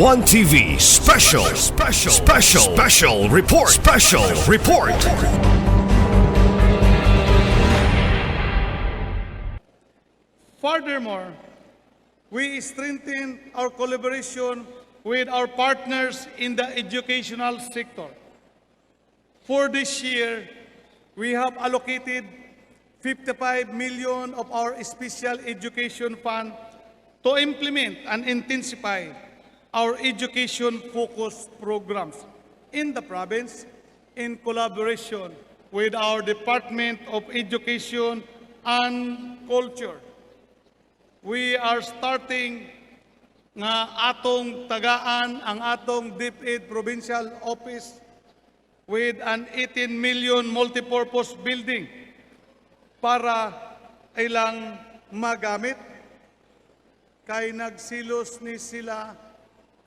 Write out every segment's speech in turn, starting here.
One TV special report. Furthermore, we strengthen our collaboration with our partners in the educational sector. For this year, we have allocated 55 million of our special education fund to implement and intensify our education-focused programs in the province in collaboration with our Department of Education and Culture. We are starting nga atong tagaan ang atong DepEd Provincial Office with an 18 million multipurpose building para ilang magamit kay nagsilos ni sila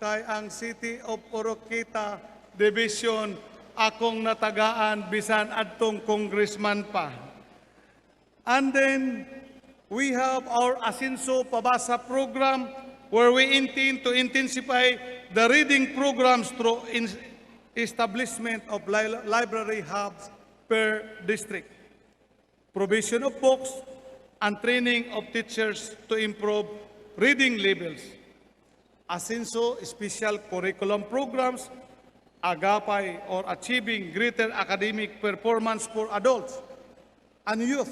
kay ang City of Oroquita Division akong natagaan bisan adtong congressman pa. And then we have our Asinso Pabasa program where we intend to intensify the reading programs through establishment of library hubs per district, provision of books, and training of teachers to improve reading levels. Asinso special curriculum programs, agapay or achieving greater academic performance for adults and youth,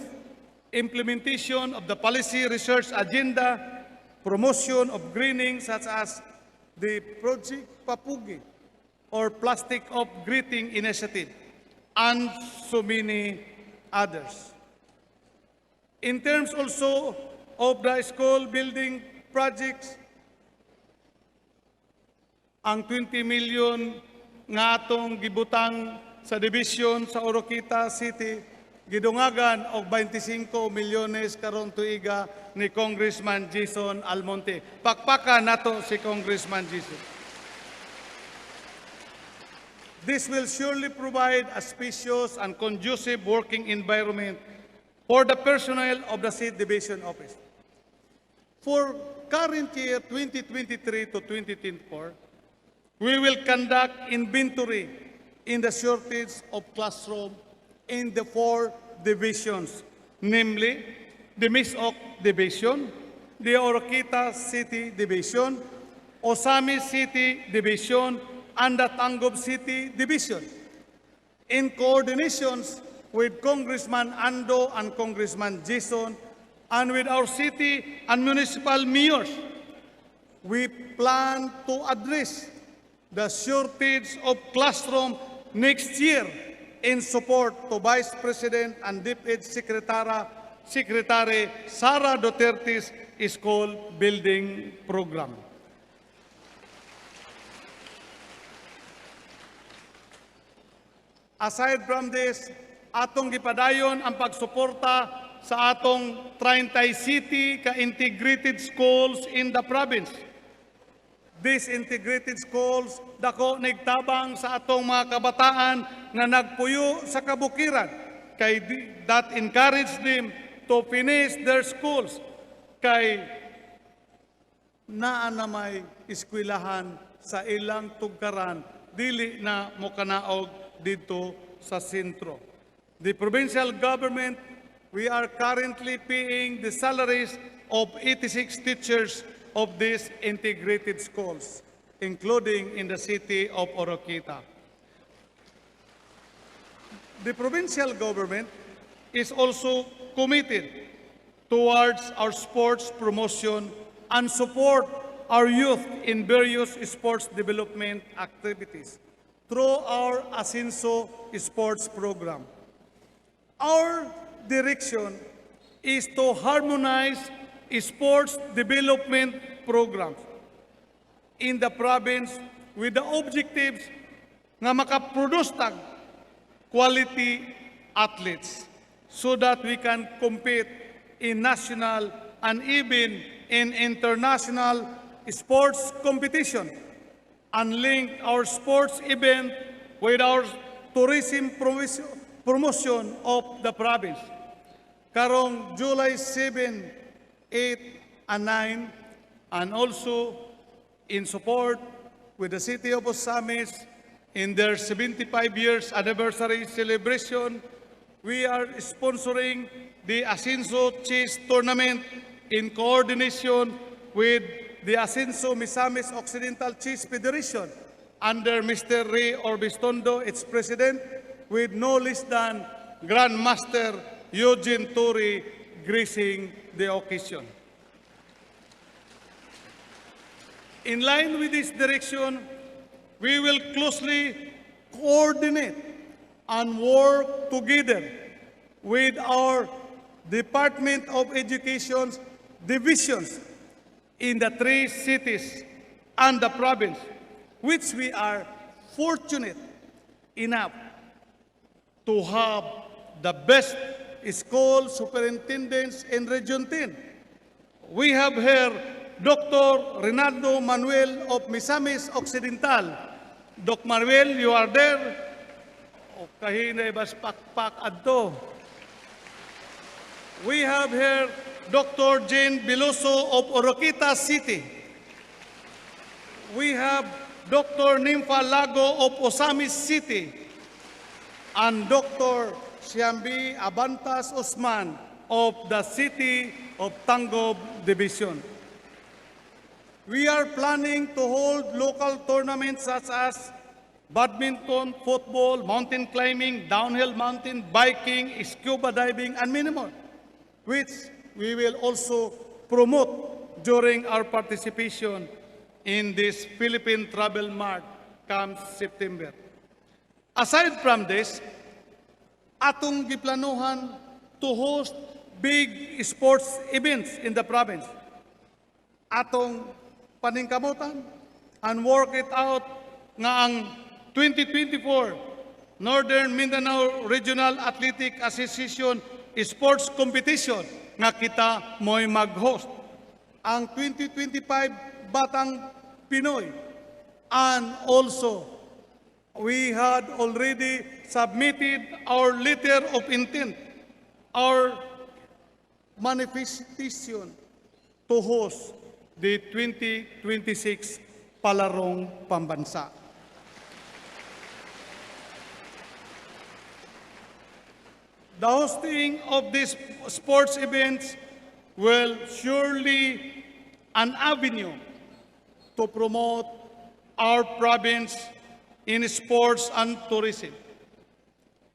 implementation of the policy research agenda, promotion of greening such as the Project Papugi or Plastic of Greeting Initiative, and so many others. In terms also of the school building projects, ang 20 million nga atong gibutang sa division sa Oroquita City, gidungagan og 25 milyones karon tuiga ni Congressman Jason Almonte. Pakpaka nato si Congressman Jason. This will surely provide a spacious and conducive working environment for the personnel of the City Division Office. For current year 2023 to 2024, we will conduct inventory in the shortage of classroom in the 4 divisions, namely the MISOCC Division, the Oroquita City Division, OZAMIZ City Division, and the Tangub City Division. In coordinations with Congressman Ando and Congressman Jason, and with our city and municipal mayors, we plan to address the shortage of classroom next year in support to Vice President and DepEd Secretary Sara Duterte's school building program. Aside from this, atong gipadayon ang pagsuporta sa atong 30 city ka-integrated schools in the province. These integrated schools, dako nagtabang sa atong mga kabataan nga nagpuyo sa kabukiran, kay that encourage them to finish their schools, kay naa na may eskwelahan sa ilang tugkaran, dili na mokanaog dito sa sentro. The provincial government, we are currently paying the salaries of 86 teachers of these integrated schools, including in the city of Oroquita. The provincial government is also committed towards our sports promotion and support our youth in various sports development activities through our Asinso Sports Program. Our direction is to harmonize sports development programs in the province with the objectives nga makaproduce tag quality athletes so that we can compete in national and even in international sports competition and link our sports event with our tourism promotion of the province. Karong July 7, 8, and 9, and also in support with the city of OZAMIZ in their 75 years anniversary celebration. We are sponsoring the Ascenso Chess Tournament in coordination with the Ascenso MISAMIS Occidental Chess Federation under Mr. Ray Orbistondo, its president, with no less than Grandmaster Eugene Turi gracing the occasion. In line with this direction, we will closely coordinate and work together with our Department of Education's divisions in the 3 cities and the province, which we are fortunate enough to have the best school superintendents in Region 10. We have here Dr. Rinaldo Manuel of Misamis Occidental. Doc Manuel, you are there? O kahinay bas pakpak adto. We have here Dr. Jane Biloso of Oroquita City. We have Dr. Nympha Lago of Osamis City and Dr. Siambi Abantas Osman of the City of Tangob Division. We are planning to hold local tournaments such as badminton, football, mountain climbing, downhill mountain biking, scuba diving, and many more, which we will also promote during our participation in this Philippine Travel Mart come September. Aside from this, atong giplanuhan to host big sports events in the province. Atong paningkamutan and work it out nga ang 2024 Northern Mindanao Regional Athletic Association Sports Competition nga kita mo'y mag-host. Ang 2025 Batang Pinoy, and also we had already submitted our letter of intent, our manifestation to host the 2026 Palarong Pambansa. The hosting of these sports events will surely an avenue to promote our province in sports and tourism.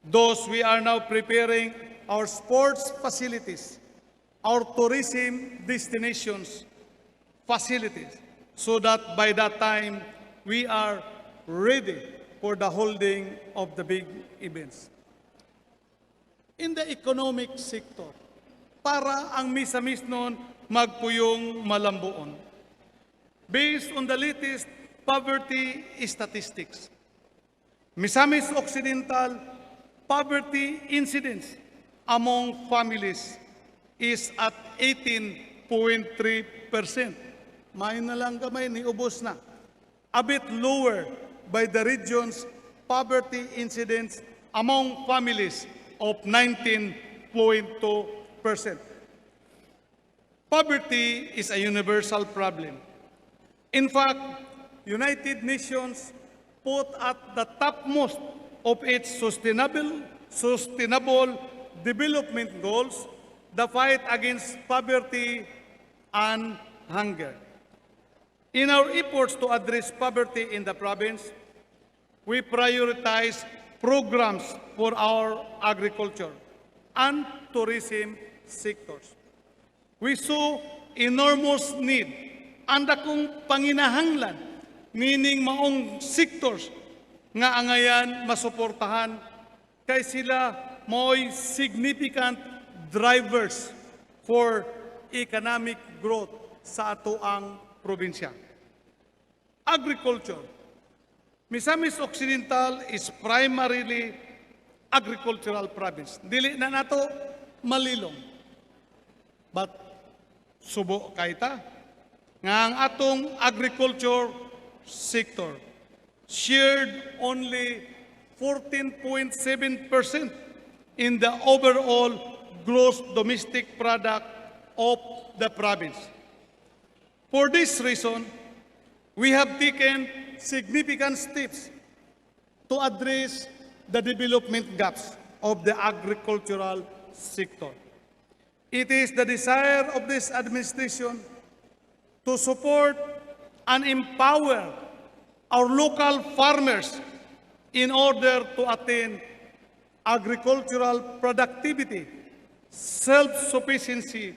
Thus, we are now preparing our sports facilities, our tourism destinations facilities, so that by that time, we are ready for the holding of the big events. In the economic sector, para ang misamis noon magpuyong malambuon. Based on the latest poverty statistics, Misamis Occidental poverty incidence among families is at 18.3%. May na lang gamay ni ubos na. A bit lower by the region's poverty incidence among families of 19.2%. Poverty is a universal problem. In fact, United Nations put at the topmost of its sustainable development goals the fight against poverty and hunger. In our efforts to address poverty in the province, we prioritize programs for our agriculture and tourism sectors. We saw enormous need and akong panginahanglan, meaning maong sectors nga angayan masuportahan kay sila mo'y significant drivers for economic growth sa atoang probinsya. Agriculture. Misamis Occidental is primarily agricultural province. Dili na nato malilong. But subo kaita nga ang atong agriculture sector shared only 14.7% in the overall gross domestic product of the province. For this reason, we have taken significant steps to address the development gaps of the agricultural sector. It is the desire of this administration to support and empower our local farmers in order to attain agricultural productivity, self-sufficiency,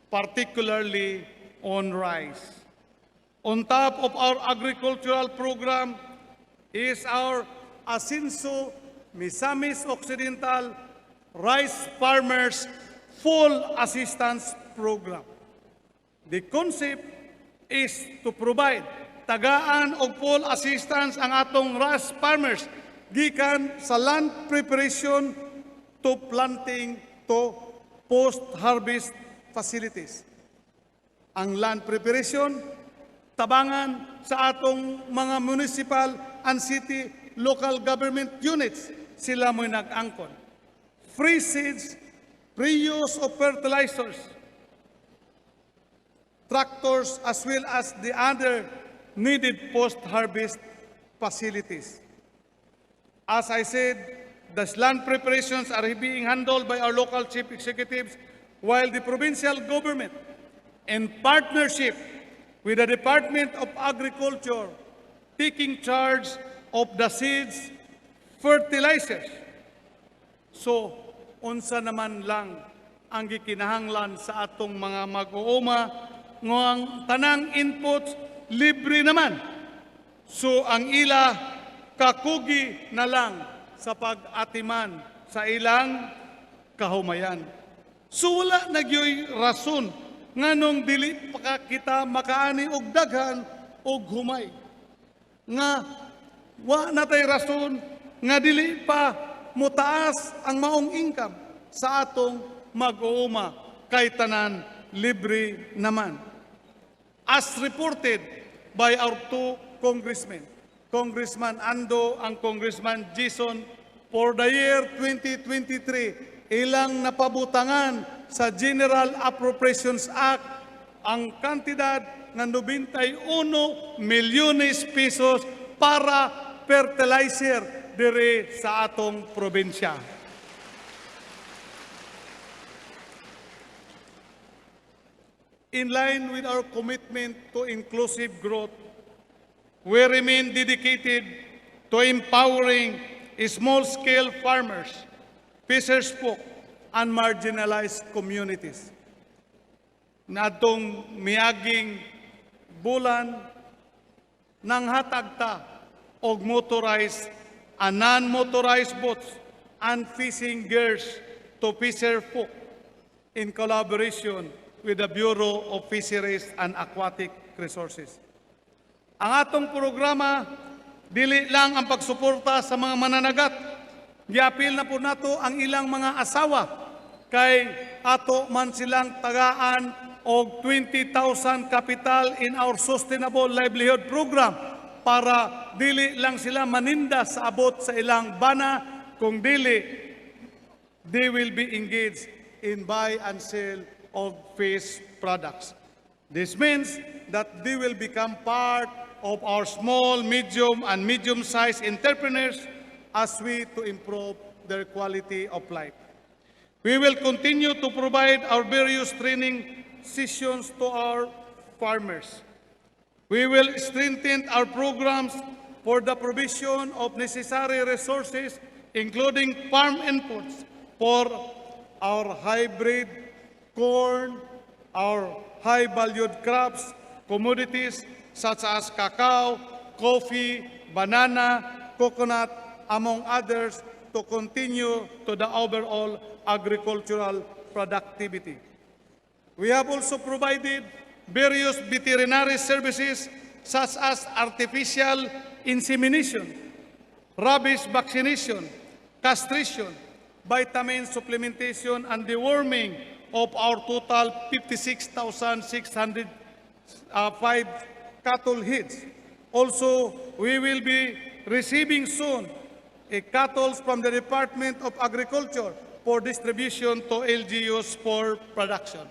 particularly on rice. On top of our agricultural program is our Asinso MISAMIS Occidental Rice Farmers Full Assistance Program. The concept is to provide tagaan o full assistance ang atong rice farmers gikan sa land preparation to planting to post-harvest facilities. Ang land preparation, tabangan sa atong mga municipal and city local government units, sila mo'y nag-angkon. Free seeds, pre-use of fertilizers, tractors, as well as the other needed post-harvest facilities. As I said, the land preparations are being handled by our local chief executives, while the provincial government, in partnership with the Department of Agriculture, taking charge of the seeds, fertilizers. So, unsa naman lang ang gikinahanglan sa atong mga mag-uuma ng tanang inputs libre naman. So, ang ila kakugi na lang sa pag-atiman sa ilang kahumayan. So, wala nagyoy rason nganong dili pa kita makaani og daghan og humay. Nga wa natay rason nga dili pa mutaas ang maong income sa atong mag-uuma kay tanan libre naman. As reported by our two congressmen, Congressman Ando and Congressman Jason, for the year 2023, ilang napabutangan sa General Appropriations Act ang kantidad ng 91 milyones pesos para fertilizer dire sa atong probinsya. In line with our commitment to inclusive growth, we remain dedicated to empowering small-scale farmers, fishers folk, and marginalized communities. Natong miaging bulan nang hatagta og motorized and non-motorized boats and fishing gears to fisher folk in collaboration with the Bureau of Fisheries and Aquatic Resources. Ang atong programa, dili lang ang pagsuporta sa mga mananagat. Giapil na po nato ang ilang mga asawa kay ato man silang tagaan og 20,000 kapital in our Sustainable Livelihood Program para dili lang sila maninda sa abot sa ilang bana, kung dili, they will be engaged in buy and sell of fish products. This means that they will become part of our small, medium, and medium-sized entrepreneurs as we to improve their quality of life. We will continue to provide our various training sessions to our farmers. We will strengthen our programs for the provision of necessary resources, including farm inputs for our hybrid corn, our high-valued crops, commodities such as cacao, coffee, banana, coconut, among others, to continue to the overall agricultural productivity. We have also provided various veterinary services such as artificial insemination, rabies vaccination, castration, vitamin supplementation, and deworming of our total 56,605 cattle heads. Also, we will be receiving soon a cattle from the Department of Agriculture for distribution to LGUs for production.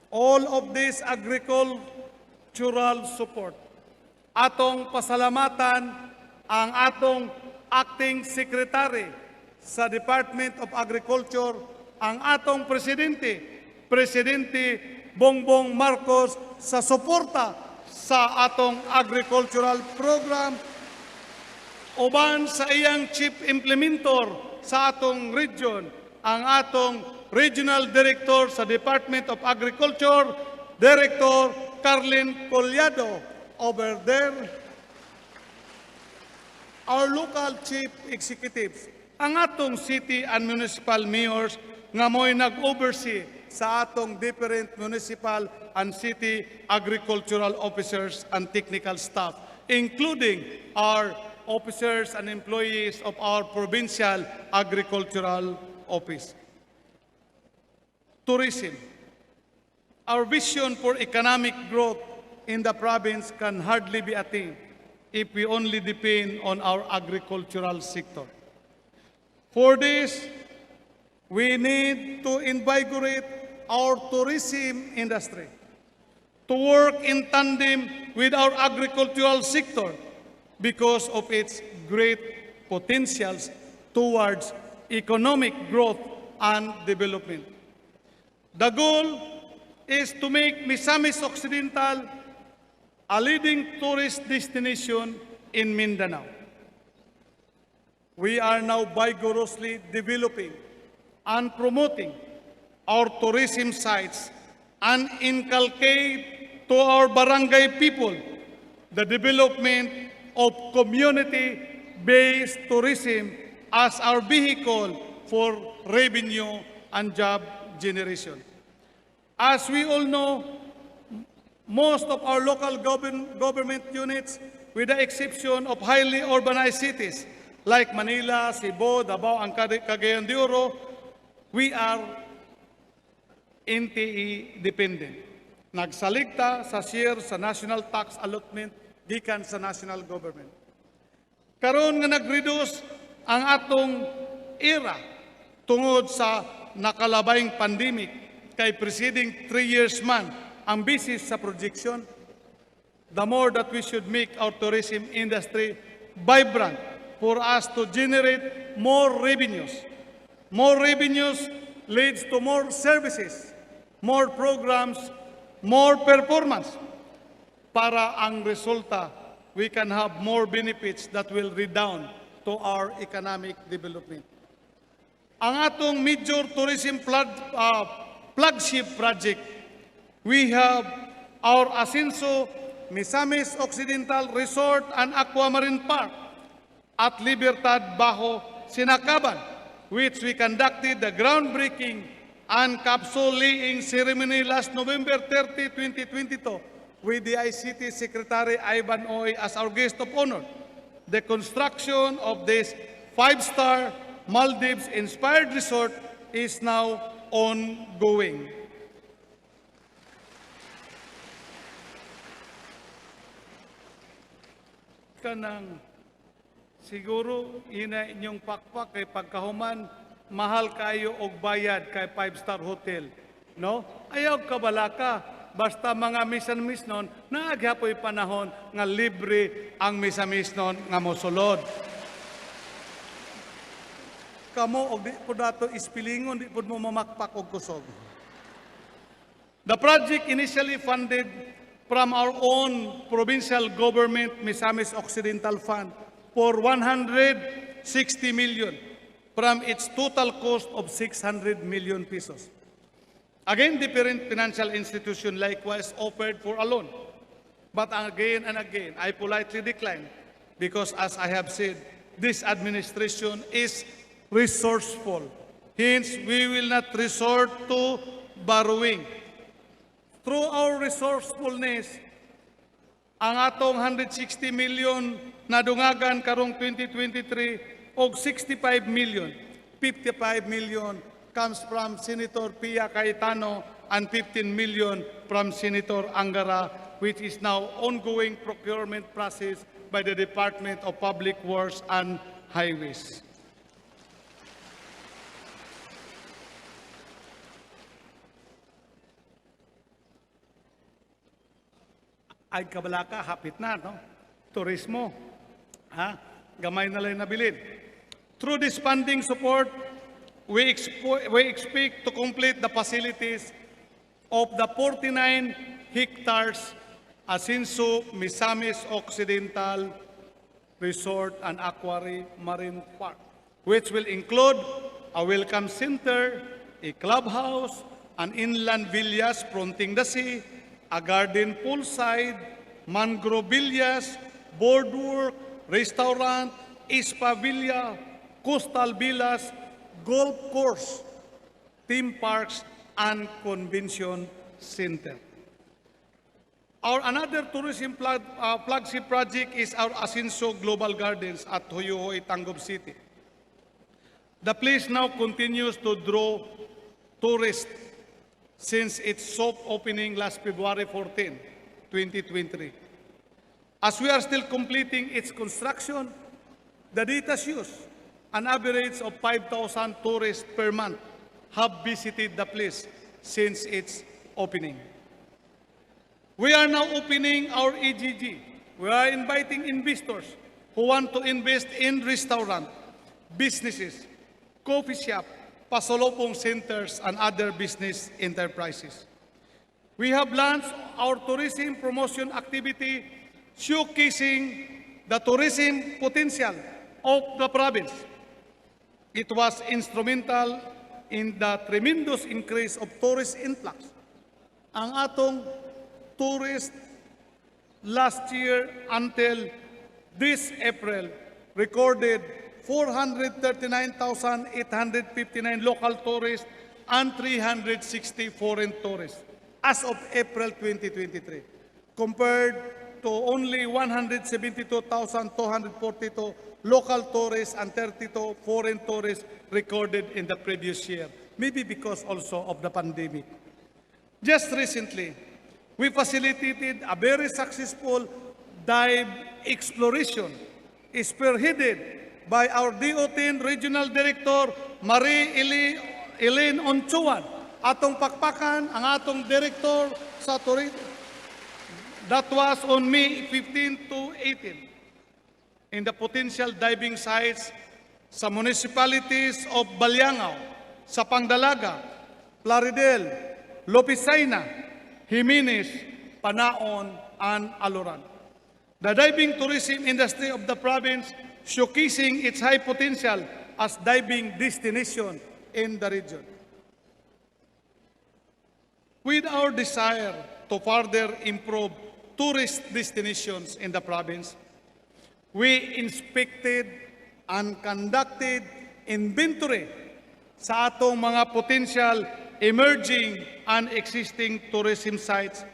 All of this agricultural support atong pasalamatan ang atong Acting Secretary sa Department of Agriculture, ang atong Presidente Bongbong Marcos sa suporta sa atong agricultural program, uban sa iyang Chief Implementor sa atong region, ang atong Regional Director sa Department of Agriculture, Director Carlin Collado over there, our local chief executives, ang atong city and municipal mayors nga mo'y nag-oversee sa atong different municipal and city agricultural officers and technical staff, including our officers and employees of our provincial agricultural office. Tourism. Our vision for economic growth in the province can hardly be attained if we only depend on our agricultural sector. For this, we need to invigorate our tourism industry, to work in tandem with our agricultural sector because of its great potentials towards economic growth and development. The goal is to make Misamis Occidental a leading tourist destination in Mindanao. We are now vigorously developing and promoting our tourism sites and inculcate to our barangay people the development of community-based tourism as our vehicle for revenue and job generation. As we all know, most of our local government units, with the exception of highly urbanized cities like Manila, Cebu, Davao, and Cagayan de Oro, we are NTE dependent. Nagsaligta sa share sa national tax allotment gikan sa national government. Karon nga nag-reduce ang atong era tungod sa nakalabayng pandemic kay preceding 3 years man ang basis sa projection, the more that we should make our tourism industry vibrant for us to generate more revenues. More revenues leads to more services, more programs, more performance. Para ang resulta, we can have more benefits that will redound to our economic development. Ang atong major tourism flagship project, we have our Asenso Misamis Occidental Resort and Aquamarine Park at Libertad, Bajo, Sinakaban, which we conducted the groundbreaking and capsule laying ceremony last November 30, 2022 with the ICT Secretary Ivan Oy as our guest of honor. The construction of this 5-star Maldives-inspired resort is now ongoing. Kanang siguro ina inyong pakpak kay pagkahuman mahal kayo og bayad kay 5-star hotel, no? Ayaw kabalaka basta mga misamis non naaghapoy panahon nga libre ang misamis non nga mosulod. Kamo og di po dato ispilingon, di po mo mamakpak og kusog. The project initially funded from our own provincial government Misamis Occidental Fund for 160 million from its total cost of 600 million pesos. Again, different financial institutions likewise offered for a loan. But again and again, I politely declined because as I have said, this administration is resourceful. Hence, we will not resort to borrowing. Through our resourcefulness, ang atong 160 million na dungagan karong 2023 og 65 million, 55 million comes from Senator Pia Cayetano and 15 million from Senator Angara, which is now ongoing procurement process by the Department of Public Works and Highways. Ay kabalaka, hapit na, no? turismo. Ha? Gamay na lang nabilin. Through this funding support, we expect to complete the facilities of the 49 hectares Asinso Misamis Occidental Resort and Aquari Marine Park, which will include a welcome center, a clubhouse, an inland villas fronting the sea, a garden poolside, mangrove villas, boardwalk, restaurant, spa villa, coastal villas, golf course, theme parks, and convention center. Our another tourism flagship project is our Asinso Global Gardens at Hoyohoy, Tangub City. The place now continues to draw tourists since its soft opening last February 14, 2023. As we are still completing its construction, the data shows an average of 5,000 tourists per month have visited the place since its opening. We are now opening our EGG. We are inviting investors who want to invest in restaurant, businesses, coffee shop, pasalubong centers, and other business enterprises. We have launched our tourism promotion activity showcasing the tourism potential of the province. It was instrumental in the tremendous increase of tourist influx. Ang atong tourist last year until this April recorded 439,859 local tourists and 360 foreign tourists as of April 2023, compared to only 172,242 local tourists and 32 foreign tourists recorded in the previous year, maybe because also of the pandemic. Just recently, we facilitated a very successful dive exploration spearheaded by our DO10 Regional Director, Marie-Elaine Onchuan. Atong pakpakan ang atong Director sa tourism. That was on May 15 to 18 in the potential diving sites sa municipalities of Balyangao, sa Pangdalaga, Plaridel, Lopisaina, Jimenez, Panaon, and Aluran. The diving tourism industry of the province showcasing its high potential as diving destination in the region. With our desire to further improve tourist destinations in the province, we inspected and conducted inventory sa atong mga potential emerging and existing tourism sites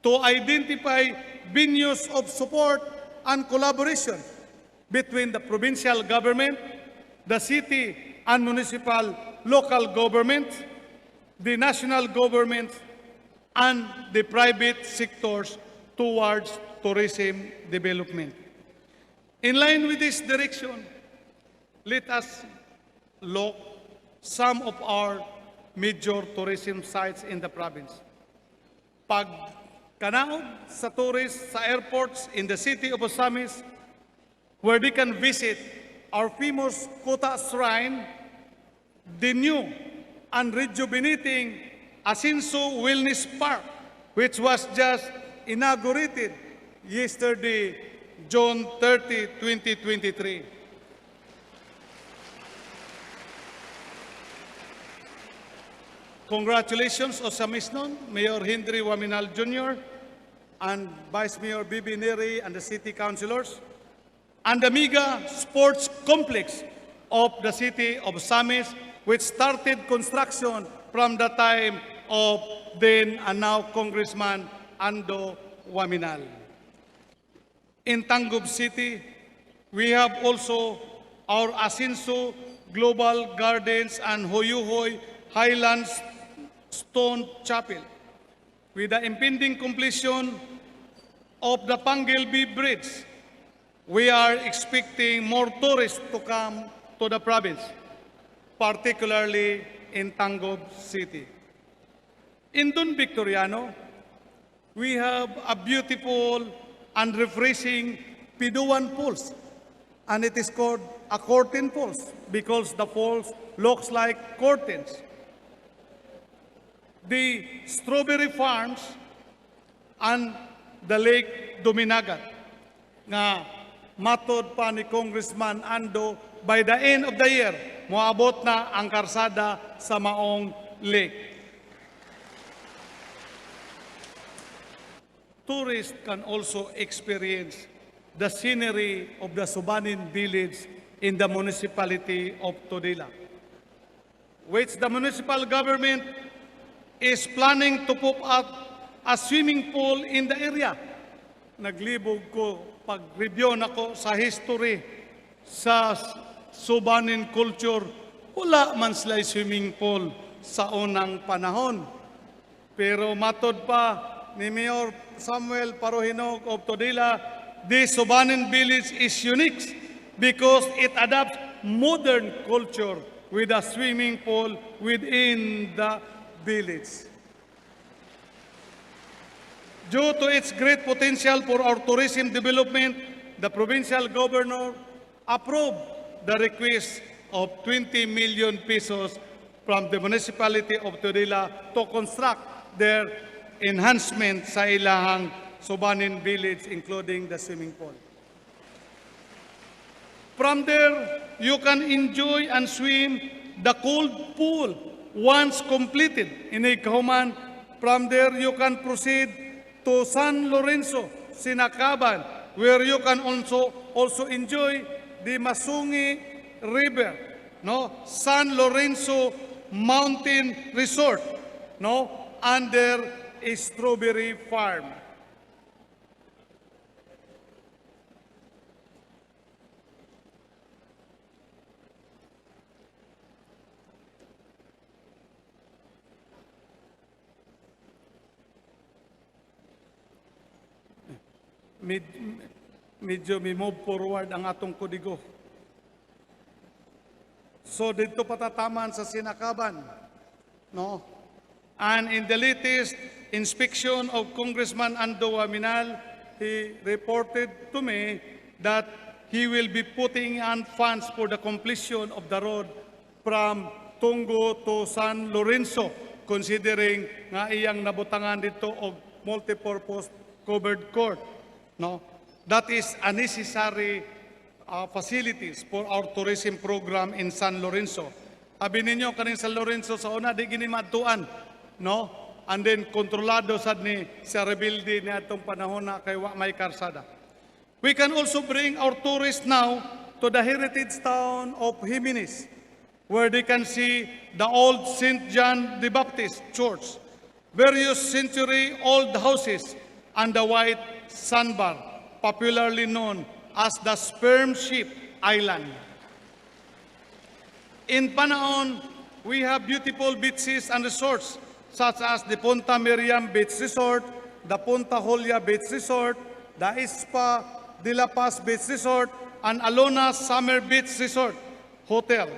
to identify venues of support and collaboration between the provincial government, the city and municipal local governments, the national government, and the private sectors towards tourism development. In line with this direction, let us look some of our major tourism sites in the province. Pagkanaog sa tourists sa airports in the city of OZAMIZ, where they can visit our famous Kota Shrine, the new and rejuvenating Asinso Wellness Park, which was just inaugurated yesterday, June 30, 2023. Congratulations, OZAMIZ nun, Mayor Henry OAMINAL Jr. and Vice Mayor Bibi Neri and the city councilors, and the mega sports complex of the city of OZAMIZ, which started construction from the time of then and now Congressman Ando OAMINAL. In Tangub City, we have also our Asinso Global Gardens and Hoyohoy Highlands Stone Chapel. With the impending completion of the Panghitabo Bridge, we are expecting more tourists to come to the province, particularly in Tangub City. In Don Victoriano, we have a beautiful and refreshing Piduan Falls, and it is called a curtain falls because the falls looks like curtains. The strawberry farms and the Lake Duminagat nga matod pa ni Congressman Ando, by the end of the year, moabot na ang karsada sa maong lake. Tourists can also experience the scenery of the Subanin village in the municipality of Todila, which the municipal government is planning to put up a swimming pool in the area. Naglibog ko, pag-review nako sa history sa Subanin culture, wala man sila swimming pool sa unang panahon. Pero matod pa ni Mayor Samuel Parohinog of Todila, this Subanin village is unique because it adapts modern culture with a swimming pool within the village. Due to its great potential for our tourism development, the provincial governor approved the request of 20 million pesos from the municipality of Todila to construct their enhancement sa ilahang Subanin village, including the swimming pool. From there, you can enjoy and swim the cold pool once completed in Ikahuman. From there, you can proceed to San Lorenzo, Sinakaban, where you can also enjoy the Masungi River, no, San Lorenzo Mountain Resort, no, under a strawberry farm. Medyo move forward ang atong kodigo. So dito patataman sa Sinakaban, no? And in the latest inspection of Congressman Ando OAMINAL, he reported to me that he will be putting on funds for the completion of the road from Tungo to San Lorenzo, considering nga iyang nabutangan dito og multipurpose covered court. No, that is a necessary facilities for our tourism program in San Lorenzo. Abi ninyo kaning San Lorenzo sa una di gini matuan, no? And then kontrolado sad ni sa rebuildi ni atong panahon na kay wa may karsada. We can also bring our tourists now to the heritage town of Jimenez, where they can see the old St. John the Baptist Church, various century-old houses, and the white sandbar, popularly known as the Sperm Ship Island. In Panaon, we have beautiful beaches and resorts such as the Punta Miriam Beach Resort, the Punta Julia Beach Resort, the Ispa de la Paz Beach Resort, and Alona Summer Beach Resort Hotel.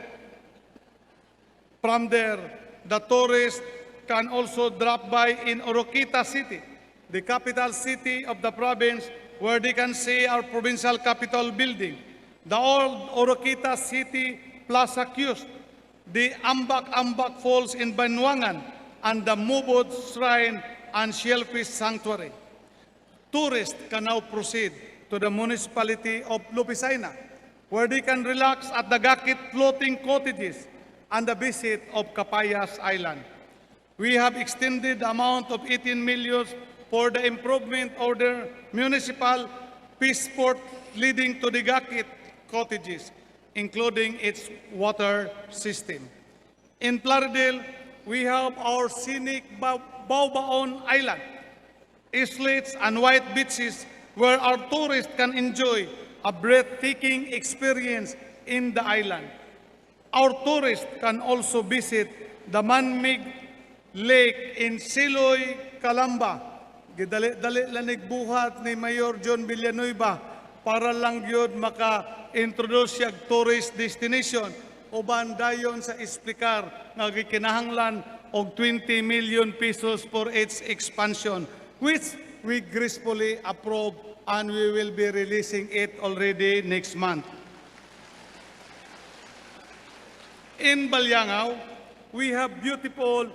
From there, the tourists can also drop by in Oroquita City, the capital city of the province, where they can see our provincial capital building, the old Oroquita City Plaza Kiosk, the Ambak Falls in Banwangan, and the Mubod Shrine and Shellfish Sanctuary. Tourists can now proceed to the municipality of Lupisaina, where they can relax at the Gakit floating cottages and the visit of Capayas Island. We have extended the amount of 18 million for the improvement of the municipal peace port leading to the Gakit cottages, including its water system. In Plaridel, we have our scenic Baobaon Island, islets and white beaches where our tourists can enjoy a breathtaking experience in the island. Our tourists can also visit the man-made lake in Siloy, Calamba. Gidali-dali lang nagbuhat ni Mayor John Villanueva para lang yun maka-introduce siya tourist destination o bandayon sa explicar nga gikinahanglan og 20 million pesos for its expansion, which we gracefully approve and we will be releasing it already next month. In Balyangaw, we have beautiful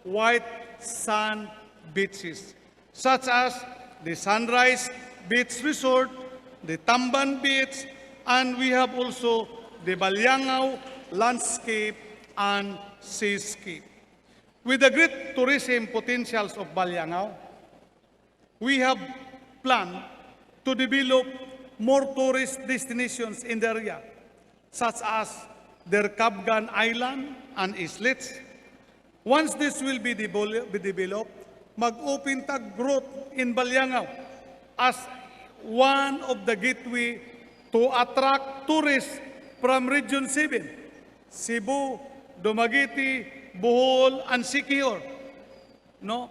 white sand beaches, such as the Sunrise Beach Resort, the Tamban Beach, and we have also the Balyangaw Landscape and Seascape. With the great tourism potentials of Balyangaw, we have planned to develop more tourist destinations in the area, such as the Kabgan Island and islets. Once this will be developed, mag-open tag growth in Balyangaw as one of the gateway to attract tourists from Region 7, Cebu, Dumaguete, Bohol, and Siquijor. No?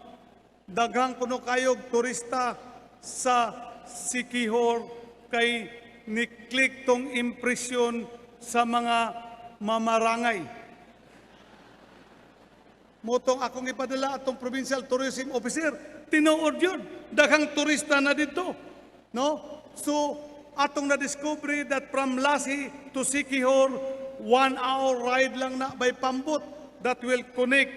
Daghang kuno kayog turista sa Siquijor kay ni-click tong impresyon sa mga mamarangay. Motong akong ipadala atong provincial tourism officer, tinuod yun. Daghang turista na dito. No? So, atong na-discover that from Lasi to Siquijor, 1 hour ride lang na by pambot that will connect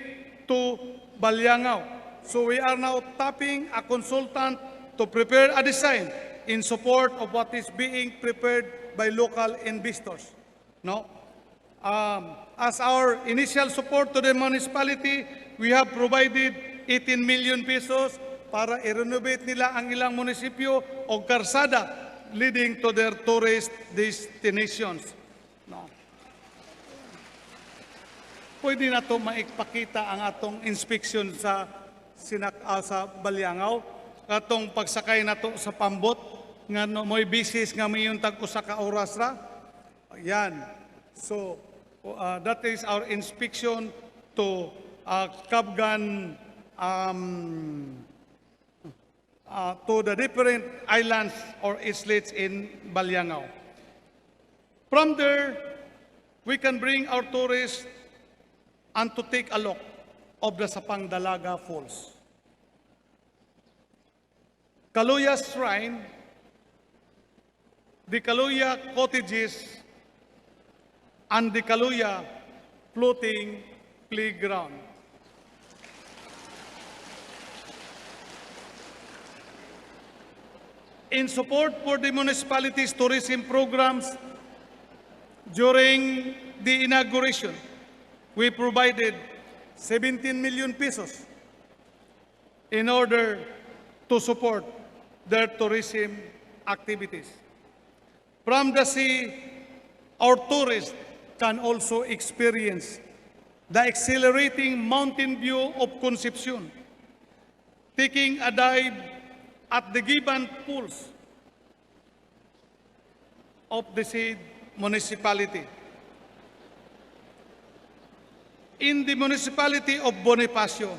to Balyangaw. So we are now tapping a consultant to prepare a design in support of what is being prepared by local investors. No? As our initial support to the municipality, we have provided 18 million pesos para i-renovate nila ang ilang munisipyo o karsada leading to their tourist destinations. No. Pwede na ito maipakita ang atong inspection sa Balyangaw, atong pagsakay na ito sa pambot, nga no, mo'y bisis nga may yung tag-usa ka oras ra. Ayan. So, that is our inspection to Kabgan, to the different islands or islets in Balyangaw. From there, we can bring our tourists and to take a look of the Sapang Dalaga Falls. Kaluya Shrine, the Kaluya Cottages, and the Kaluya Floating Playground. In support for the municipality's tourism programs, during the inauguration, we provided 17 million pesos in order to support their tourism activities. From the sea, our tourists can also experience the exhilarating mountain view of Concepcion, taking a dive at the Giban pools of the said municipality. In the municipality of Bonifacio,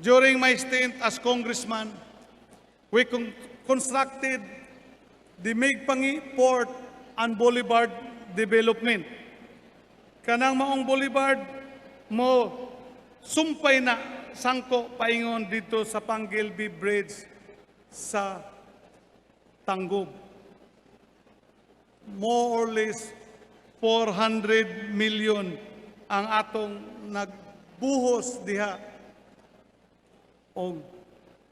during my stint as congressman, we constructed the Megpangi Port and Boulevard Development. Kanang maong boulevard mo sumpay na sangko paingon dito sa Panggilby Bridge sa Tanggob. More or less 400 million ang atong nagbuhos diha. O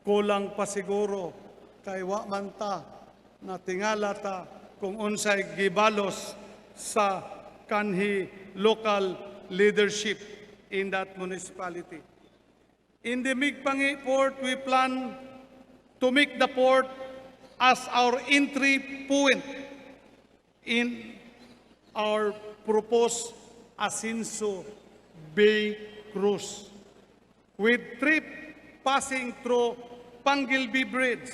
kulang pa siguro kay wa man ta na tingala ta kung unsay gibalos sa kanhi local leadership in that municipality. In the Megpangi Port, we plan to make the port as our entry point in our proposed Asinso Bay Cruise, with trip passing through Panggilby Bridge,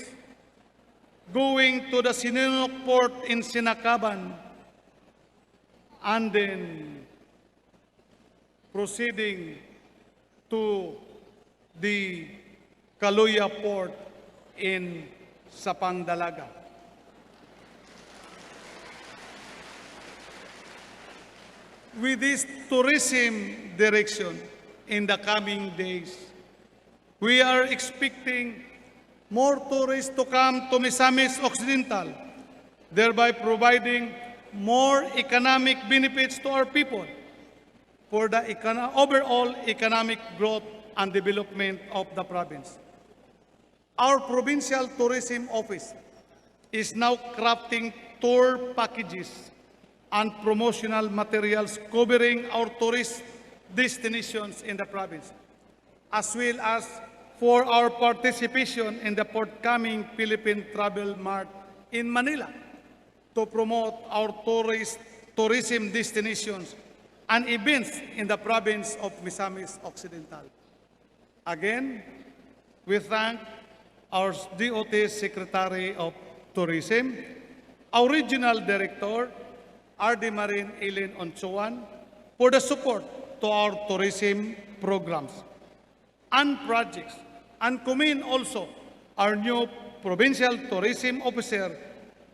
going to the Sinunok Port in Sinacaban, and then proceeding to the Kaluya Port in Sapang Dalaga. With this tourism direction in the coming days, we are expecting more tourists to come to Misamis Occidental, thereby providing more economic benefits to our people for the overall economic growth and development of the province. Our Provincial Tourism Office is now crafting tour packages and promotional materials covering our tourist destinations in the province, as well as for our participation in the forthcoming Philippine Travel Mart in Manila to promote our tourism destinations and events in the province of Misamis Occidental. Again, we thank our DOT Secretary of Tourism, our Regional Director, RD Marine Eileen Onchuan, for the support to our tourism programs and projects, and commend also our new Provincial Tourism Officer,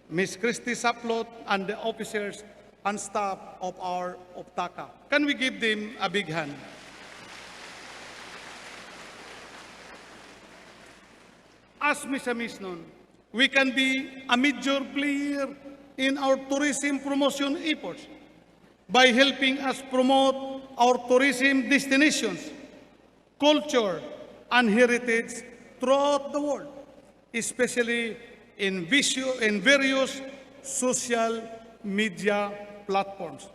Ms. Christy Saplot, and the officers and staff of our OPTACA. Can we give them a big hand? As Misamis nun, we can be a major player in our tourism promotion efforts by helping us promote our tourism destinations, culture, and heritage throughout the world, especially in various social media platforms,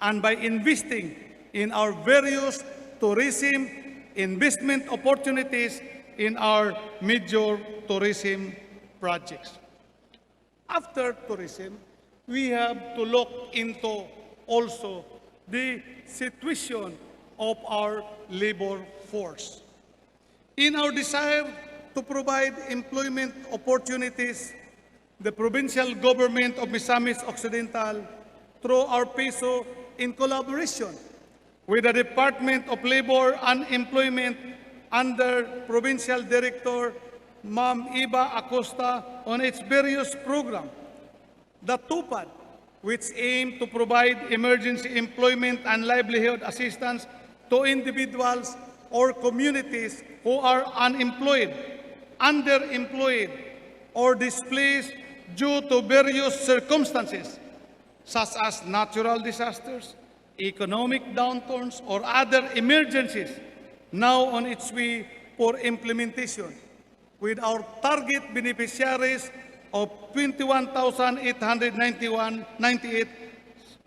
and by investing in our various tourism investment opportunities in our major tourism projects. After tourism, we have to look into also the situation of our labor force. In our desire to provide employment opportunities, the provincial government of Misamis Occidental, through our PESO, in collaboration with the Department of Labor and Employment under Provincial Director Ma'am Iba Acosta on its various programs, the TUPAD, which aim to provide emergency employment and livelihood assistance to individuals or communities who are unemployed, underemployed, or displaced due to various circumstances, such as natural disasters, economic downturns, or other emergencies, now on its way for implementation, with our target beneficiaries of 21,898,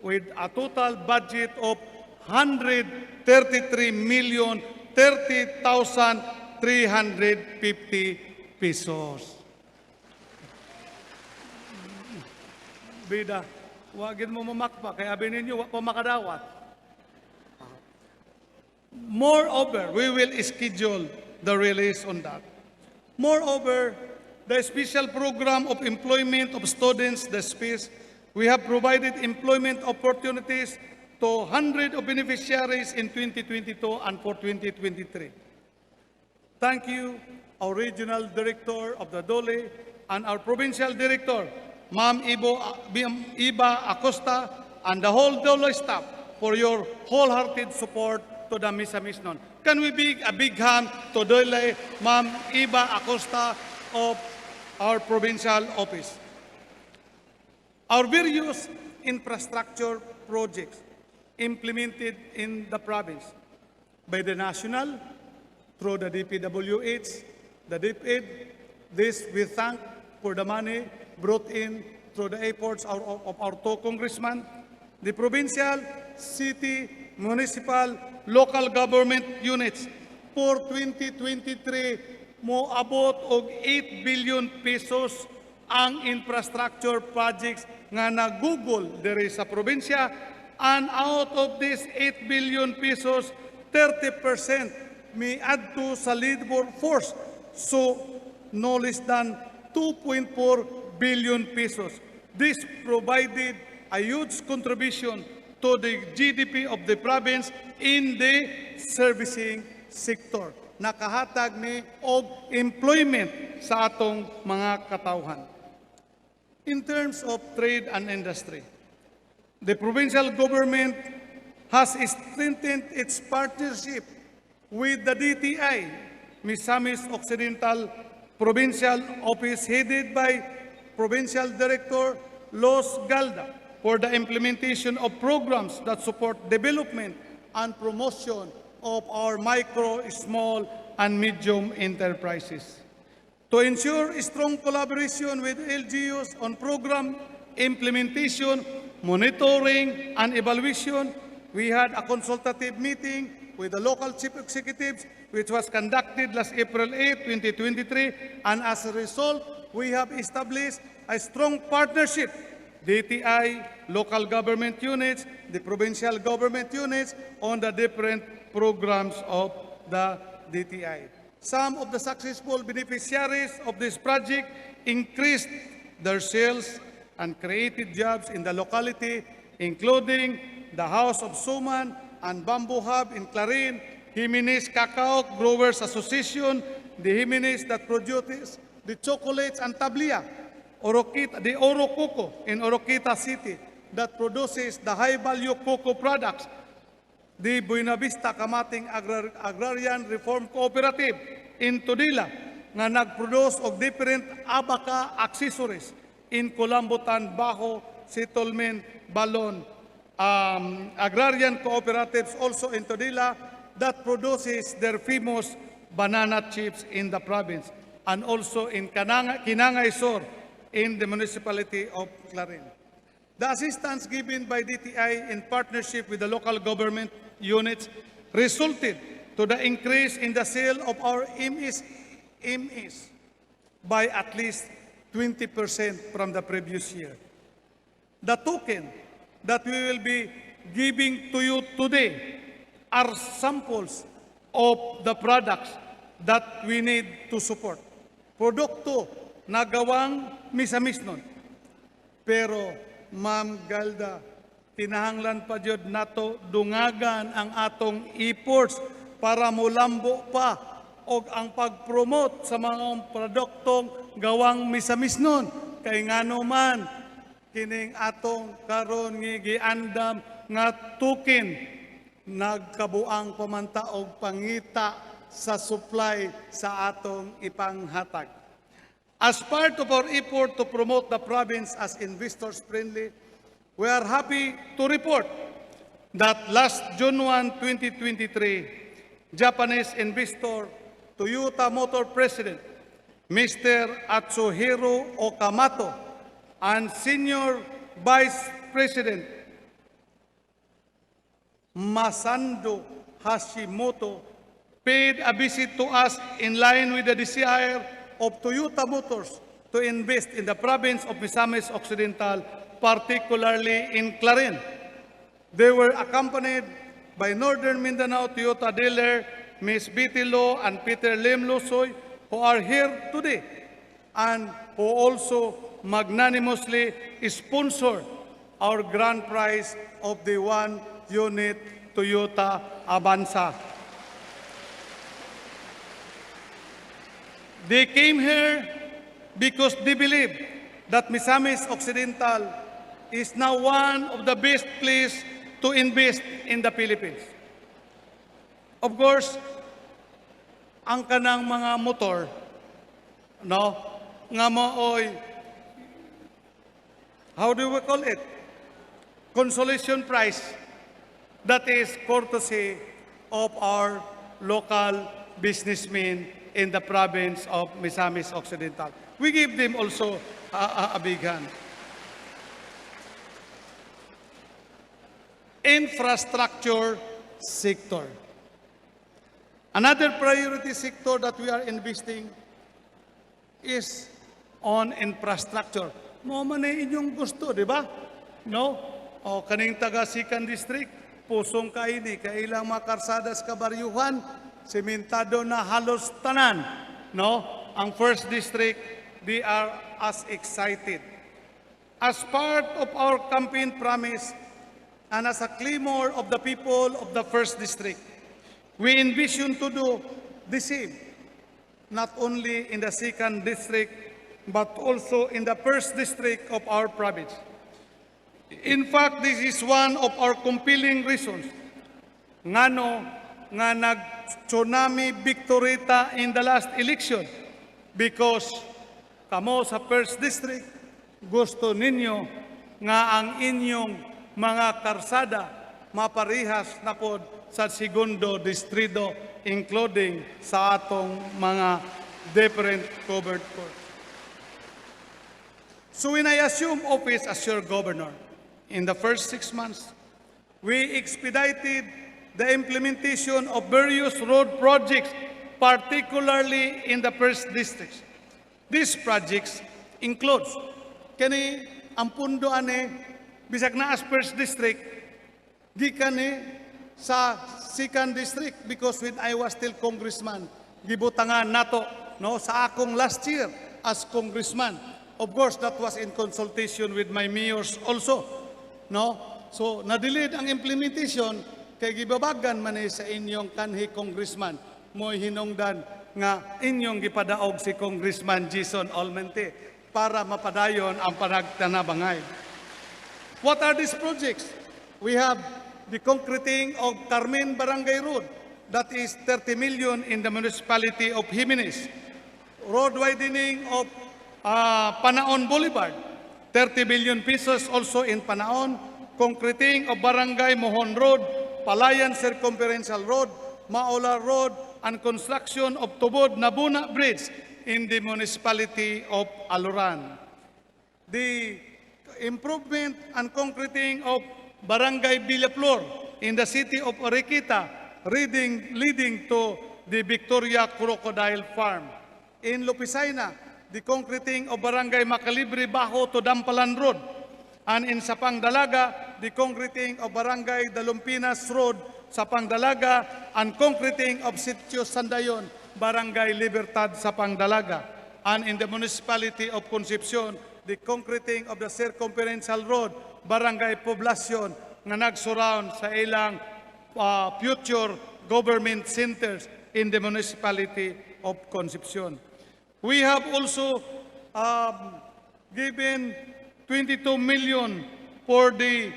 with a total budget of 133,030,350 pesos. Bida, wagin mo mamakpa, kaya ninyo, wag pa makadawat. Moreover, we will schedule the release on that. Moreover, the special program of employment of students, the SPIS, we have provided employment opportunities to hundreds of beneficiaries in 2022 and for 2023. Thank you, our Regional Director of the DOLE and our Provincial Director, Ma'am Iba Acosta, and the whole DOLE staff for your wholehearted support to the Misamis nun. Can we give a big hand to DOLE, Ma'am Iba Acosta of our Provincial Office? Our various infrastructure projects implemented in the province by the national, through the DPWH, the DepEd. This we thank for the money brought in through the efforts of our two congressmen, the provincial, city, municipal, local government units. For 2023, mo abot og 8 billion pesos ang infrastructure projects nga nagugol diri sa probinsya, and out of this 8 billion pesos, 30% may add to sa labor force, so no less than 2.4 billion pesos. This provided a huge contribution to the GDP of the province in the servicing sector. Nakahatag ni og employment sa atong mga katawhan. In terms of trade and industry, the provincial government has strengthened its partnership with the DTI, Misamis Occidental Provincial Office headed by Provincial Director Los Galda for the implementation of programs that support development and promotion of our micro, small, and medium enterprises. To ensure strong collaboration with LGUs on program implementation, monitoring, and evaluation, we had a consultative meeting with the local chief executives, which was conducted last April 8, 2023, and as a result, we have established a strong partnership, DTI, local government units, the provincial government units, on the different programs of the DTI. Some of the successful beneficiaries of this project increased their sales and created jobs in the locality, including the House of Suman and Bamboo Hub in Clarin, Jimenez Cacao Growers Association, the Jimenez that produces the chocolates and tablia, the Oro Coco in Oroquita City that produces the high-value cocoa products, the Buena Vista Kamating Agrarian Reform Cooperative in Tudela nga nag-produce of different abaca accessories in Kalambo-AN, Bajo, Settlement, Balon, agrarian cooperatives also in Tudela that produces their famous banana chips in the province, and also in Kinangay Sur in the municipality of Clarin. The assistance given by DTI in partnership with the local government units resulted to the increase in the sale of our MS by at least 20% from the previous year. The token that we will be giving to you today are samples of the products that we need to support. Produkto na gawang misamis nun. Pero, Ma'am Galda, tinahanglan pa jud nato dungagan ang atong efforts para mulambo pa og ang pag-promote sa mga produktong gawang misamis nun. Kay ngano man, kining atong karon nga giandam nga tukin nagkabuang pamanta og pangita sa supply sa atong ipanghatag. As part of our effort to promote the province as investors friendly, we are happy to report that last June 1, 2023, Japanese investor Toyota Motor President Mr. Atsuhiro Okamoto and Senior Vice President Masando Hashimoto paid a visit to us in line with the desire of Toyota Motors to invest in the province of Misamis Occidental, particularly in Clarin. They were accompanied by Northern Mindanao Toyota dealer Ms. Betty Lo and Peter Lim Lusoy, who are here today and who also magnanimously sponsored our grand prize of the 1-unit Toyota Avanza. They came here because they believe that Misamis Occidental is now one of the best places to invest in the Philippines. Of course, ang kanang mga motor, no, nga mooy, how do we call it? Consolation prize. That is courtesy of our local businessmen in the province of Misamis Occidental. We give them also a big hand. Infrastructure sector. Another priority sector that we are investing is on infrastructure. Mo man ay inyong gusto, di ba? No? O kaning taga Sikan District, pusong kaini, kailang mga karsadas kabaryuhan, sementado na halos tanan. No? Ang first district, they are as excited. As part of our campaign promise and as a clamor of the people of the first district, we envision to do the same, not only in the second district, but also in the first district of our province. In fact, this is one of our compelling reasons ngano nga nag-tsunami victory ta in the last election, because kamo sa First District, gusto ninyo nga ang inyong mga karsada maparihas na pod sa segundo distrito, including sa atong mga different covered courts. So when I assume office as your governor, in the first 6 months, we expedited the implementation of various road projects, particularly in the First District. These projects includes kani ang pundo ani bisag na as First District gikan ni sa Second District, because when I was still congressman gibutangan nato no sa akong last year as congressman. Of course, that was in consultation with my mayors also, no? So na-delayed ang implementation kay gibabagan man sa inyong kanhi congressman mo hinungdan nga inyong gipadaog si Congressman Jason Olmente para mapadayon ang panagtanabangay. What are these projects? We have the concreting of Carmen Barangay Road, that is 30 million in the municipality of Jimenez. Road widening of Panaon Boulevard, 30 billion pesos also in Panaon. Concreting of Barangay Mohon Road, Palayan Circumferential Road, Maola Road, and construction of Tubod Nabuna Bridge in the municipality of Aluran. The improvement and concreting of Barangay Villaflor in the city of Arequita, leading to the Victoria Crocodile Farm. In Lupisaina, the concreting of Barangay Macalibre Bajo to Dampalan Road. And in Sapang Dalaga, the concreting of Barangay Dalumpinas Road, Sapang Dalaga, and concreting of Sitio Sandayon, Barangay Libertad, Sapang Dalaga. And in the municipality of Concepcion, the concreting of the circumferential road, Barangay Poblacion, nga nag-surround sa ilang future government centers in the municipality of Concepcion. We have also given 22 million for the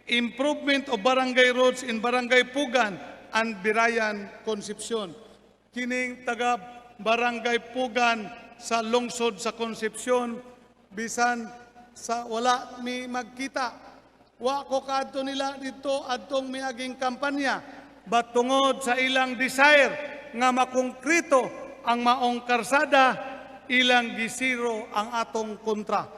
improvement of barangay roads in Barangay Pugan and Birayan, Concepcion. Kining taga Barangay Pugan sa lungsod sa Concepcion, bisan sa wala mi magkita, wa ko kadto nila dito adtong miaging kampanya, but tungod sa ilang desire nga makongkrito ang maong karsada, ilang gisiro ang atong kontra.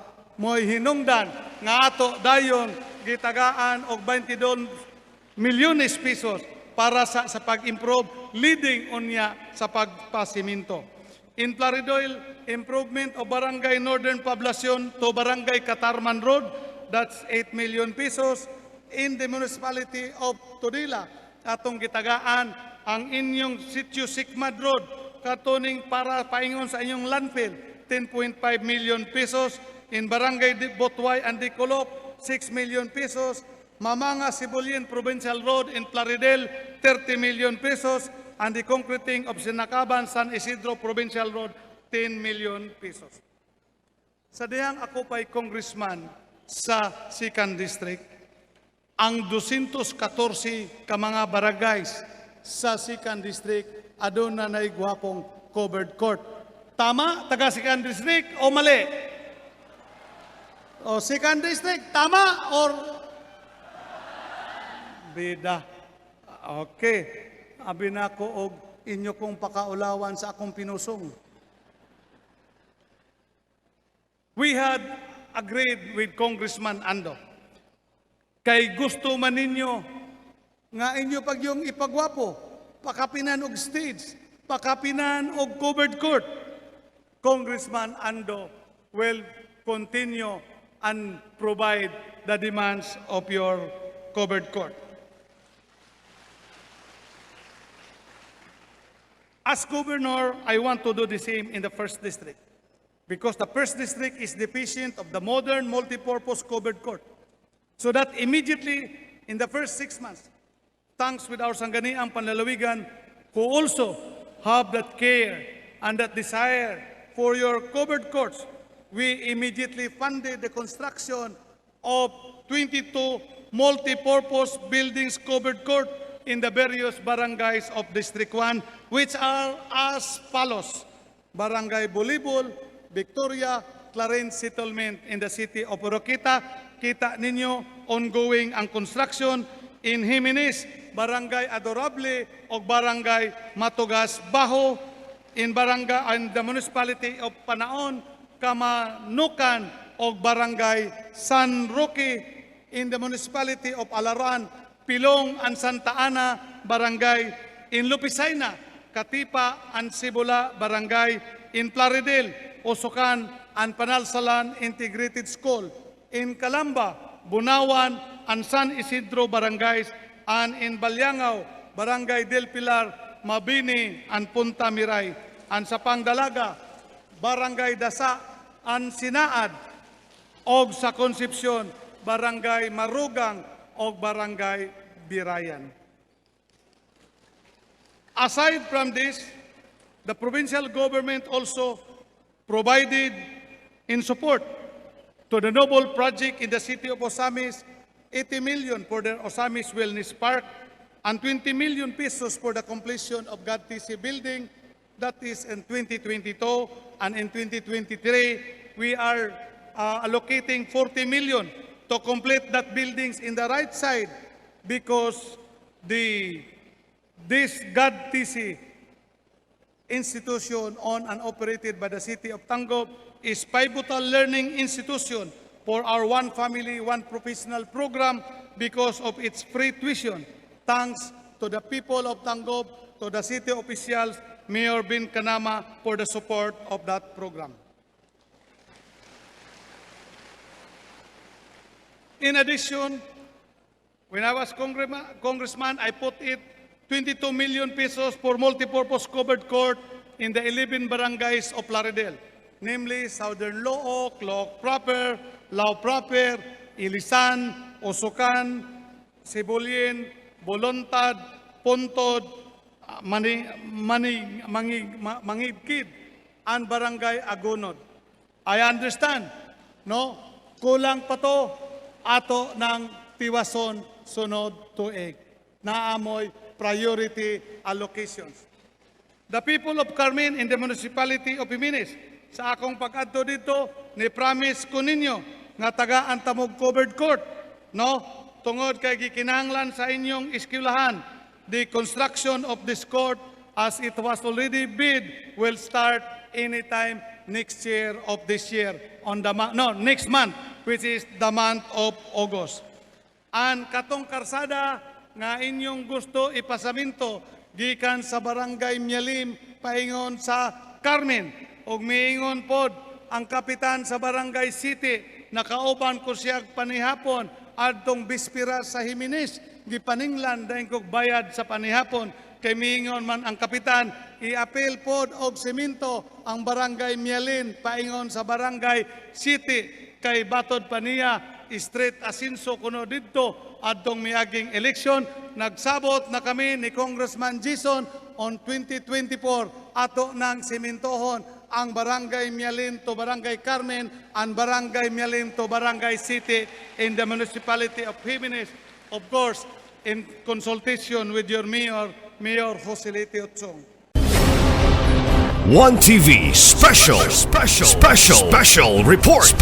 Mo'y hinungdan nga ato dayon gitagaan og 22 milyones pesos para sa pag-improve, leading unya sa pagpasiminto. In Plaridel, improvement of Barangay Northern Poblacion to Barangay Catarman Road, that's 8 million pesos. In the municipality of Tudela, atong gitagaan ang inyong Sitio Sikmad Road, katuning para paingon sa inyong landfill, 10.5 million pesos. In Barangay Botway and Dicolok, 6 million pesos. Mamanga Sibulian Provincial Road in Plaridel, 30 million pesos. And the concreting of Sinakaban San Isidro Provincial Road, 10 million pesos. Sa dihang ako pa'y congressman sa Second District, ang 214 ka mga barangays sa Second District aduna na'y gwapong covered court. Tama, taga Second District o mali? O Second District, tama or bida? Okay. Abi na ko og inyo kong pakaulawan sa akong pinusong. We had agreed with Congressman Ando. Kay gusto man ninyo nga inyo pag yung ipagwapo, pakapinan og stage, pakapinan og covered court. Congressman Ando will continue and provide the demands of your covered court. As governor, I want to do the same in the First District, because the First District is deficient of the modern multipurpose covered court. So that immediately in the first 6 months, thanks with our Sangguniang Panlalawigan, who also have that care and that desire for your covered courts, we immediately funded the construction of 22 multipurpose buildings covered court in the various barangays of District 1, which are as follows. Barangay Bolibol, Victoria, Clarence Settlement in the city of Oroquita. Kita ninyo, ongoing ang construction in Jimenez, Barangay Adorable o Barangay Matugas Baho, in the municipality of Panaon, Kamanukan o Barangay San Roque, in the municipality of Alaran, Pilong and Santa Ana, Barangay in Lupisaina, Katipa and Sibula, Barangay in Plaridel, Osokan and Panalsalan Integrated School, in Calamba, Bunawan and San Isidro Barangays, and in Balyangaw, Barangay del Pilar, Mabini and Punta Miray, and sa Pangdalaga, Barangay Dasa and Sinaad, og sa Concepcion, Barangay Marugang og Barangay Birayan. Aside from this, the provincial government also provided in support to the noble project in the city of OZAMIZ, 80 million for the OZAMIZ Wellness Park and 20 million pesos for the completion of GATTC building. That is in 2022, and in 2023, we are allocating 40 million to complete that buildings in the right side, because this GATTC institution owned and operated by the city of Tangub is pivotal learning institution for our One Family, One Professional program because of its free tuition. Thanks to the people of Tangub, to the city officials, Mayor Bin Kanama for the support of that program. In addition, when I was congressman, I put it 22 million pesos for multipurpose covered court in the 11 barangays of Plaridel, namely Southern Looc, Looc Proper, Lao Proper, Ilisan, Osokan, Sibulin, Bolontad, Puntod, Mangidkid, and Barangay Agunod. I understand, no? Kulang pa to ato ng tiwason sunod tuig. Naamoy priority allocations. The people of Carmen in the municipality of Jimenez, sa akong pag-adto dito, ni-promise ko ninyo nga tagaan tamog covered court, no? Tungod kay gikinahanglan sa inyong eskwelahan, the construction of this court, as it was already bid, will start anytime next year of this year, next month, which is the month of August. Ang katong karsada nga inyong gusto ipasaminto gikan sa Barangay Mialim paingon sa Carmen, ug miingon pod ang kapitan sa Barangay City, nakauban ko siya panihapon adtong bispira sa Jimenez, gipaninglan dahil kog bayad sa panihapon, kay miingon man ang kapitan, i-appeal pod og semento ang Barangay Mialin paingon sa Barangay City, kay batod pa niya straight asinso kuno didto adtong miaging eleksyon. Nagsabot na kami ni Congressman Jason on 2024 ato nang sementohon ang Barangay Mialin to Barangay Carmen and Barangay Mialin to Barangay City in the municipality of Jimenez, of course in consultation with your mayor, Mayor Jose Lete Otsong. One TV special report.